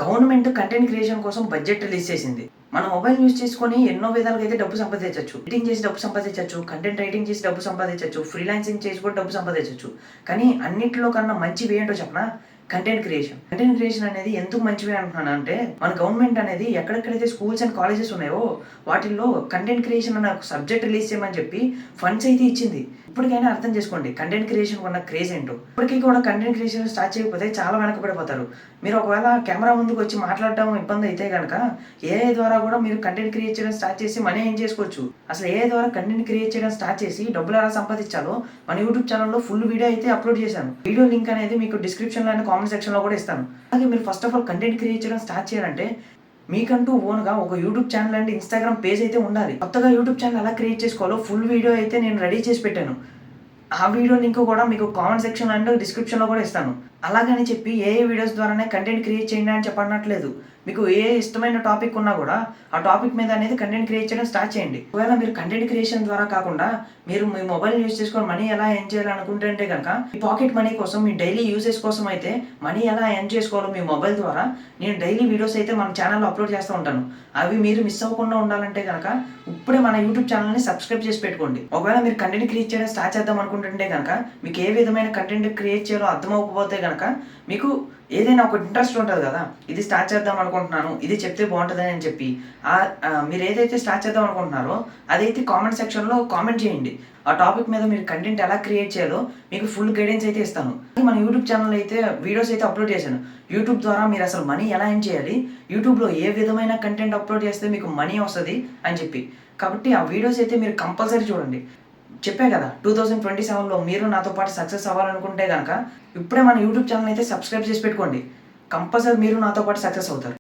Government content creation కోసం budget release చేసింది. మన మొబైల్ యూజ్ చేసుకొని ఎన్నో విధాలుగా అయితే డబ్బు సంపాదించొచ్చు. ఎడిటింగ్ చేసి డబ్బు సంపాదించొచ్చు, కంటెంట్ రైటింగ్ చేసి డబ్బు సంపాదించొచ్చు, ఫ్రీలాన్సింగ్ చేసి కూడా డబ్బు సంపాదించొచ్చు. కానీ అన్నిట్లో కన్నా మంచివి ఏంటో చెప్పనా? Content creation. కంటెంట్ క్రియేషన్ అనేది ఎందుకు మంచివి అంటున్నానంటే, మన గవర్నమెంట్ అనేది ఎక్కడెక్కడైతే స్కూల్స్ అండ్ కాలేజెస్ ఉన్నాయో వాటిల్లో కంటెంట్ క్రియేషన్ అనే ఒక సబ్జెక్ట్ రిలీజ్ చేయమని చెప్పి ఫండ్స్ అయితే ఇచ్చింది. ఇప్పటికైనా అర్థం చేసుకోండి కంటెంట్ క్రియేషన్ ఉన్న క్రేజ్ ఏంటో. ఇప్పటికీ కూడా కంటెంట్ క్రియేషన్ స్టార్ట్ చేయకపోతే చాలా వెనకబడిపోతారు. మీరు ఒకవేళ కెమెరా ముందుకు వచ్చి మాట్లాడటం ఇబ్బంది అయితే కనుక ఏఐ ద్వారా కూడా మీరు కంటెంట్ క్రియేట్ చేయడం స్టార్ట్ చేసి మనీ ఏం చేసుకోవచ్చు. అసలు ఏఐ ద్వారా కంటెంట్ క్రియేట్ చేయడం స్టార్ట్ చేసి డబ్బులు ఎలా సంపాదించాలో మన యూట్యూబ్ ఛానల్లో ఫుల్ వీడియో అయితే అప్లోడ్ చేశాను. వీడియో లింక్ అనేది మీకు డిస్క్రిప్షన్లో అండ్ కామెంట్ సెక్షన్లో కూడా ఇస్తాను. అలాగే మీరు first of all content create చేయడం స్టార్ట్ చేయాలంటే మీకంటూ ఓన్గా ఒక YouTube channel and Instagram page అయితే ఉండాలి. కొత్తగా యూట్యూబ్ ఛానల్ ఎలా క్రియేట్ చేసుకోవాలో ఫుల్ వీడియో అయితే నేను రెడీ చేసి పెట్టాను. ఆ వీడియో లింక్ కూడా మీకు కామెంట్ సెక్షన్ అండ్ డిస్క్రిప్షన్లో కూడా ఇస్తాను. అలాగని చెప్పి ఏ వీడియోస్ ద్వారానే కంటెంట్ క్రియేట్ చేయండి అని చెప్పనట్లేదు. మీకు ఏ ఇష్టమైన టాపిక్ ఉన్నా కూడా ఆ టాపిక్ మీద అనేది కంటెంట్ క్రియేట్ చేయడం స్టార్ట్ చేయండి. ఒకవేళ మీరు కంటెంట్ క్రియేషన్ ద్వారా కాకుండా మీరు మీ మొబైల్ యూజ్ చేసుకొని మనీ ఎలా ఎర్న్ చేయాలనుకుంటే కనుక మీ పాకెట్ మనీ కోసం, మీ డైలీ యూజెస్ కోసం అయితే మనీ ఎలా ఎర్న్ చేసుకోవాలో మీ మొబైల్ ద్వారా నేను డైలీ వీడియోస్ అయితే మన ఛానల్లో అప్లోడ్ చేస్తూ ఉంటాను. అవి మీరు మిస్ అవ్వకుండా ఉండాలంటే కనుక ఇప్పుడే మన యూట్యూబ్ ఛానల్ని సబ్స్క్రైబ్ చేసి పెట్టుకోండి. ఒకవేళ మీరు కంటెంట్ క్రియేట్ చేయడం స్టార్ట్ చేద్దాం అనుకుంటుంటే కనుక మీకు ఏ విధమైన కంటెంట్ క్రియేట్ చేయాలో అర్థం అవ్వకపోతే కనుక మీకు ఏదైనా ఒక ఇంట్రెస్ట్ ఉంటుంది కదా, ఇది స్టార్ట్ చేద్దాం అనుకుంటున్నాను, ఇది చెప్తే బాగుంటుందని అని చెప్పి మీరు ఏదైతే స్టార్ట్ చేద్దాం అనుకుంటున్నారో అదైతే కామెంట్ సెక్షన్లో కామెంట్ చేయండి. ఆ టాపిక్ మీద మీరు కంటెంట్ ఎలా క్రియేట్ చేయాలో మీకు ఫుల్ గైడెన్స్ అయితే ఇస్తాను. మన యూట్యూబ్ ఛానల్ అయితే వీడియోస్ అయితే అప్లోడ్ చేశాను. యూట్యూబ్ ద్వారా మీరు అసలు మనీ ఎలా ఎర్న్ చేయాలి, యూట్యూబ్లో ఏ విధమైన కంటెంట్ అప్లోడ్ చేస్తే మీకు మనీ వస్తుంది అని చెప్పి. కాబట్టి ఆ వీడియోస్ అయితే మీరు కంపల్సరీ చూడండి. చెప్పే కదా 2027లో మీరు నాతో పాటు సక్సెస్ అవ్వాలనుకుంటే కనుక ఇప్పుడే మన యూట్యూబ్ ఛానల్ అయితే సబ్స్క్రైబ్ చేసి పెట్టుకోండి. కంపల్సరీ మీరు నాతో పాటు సక్సెస్ అవుతారు.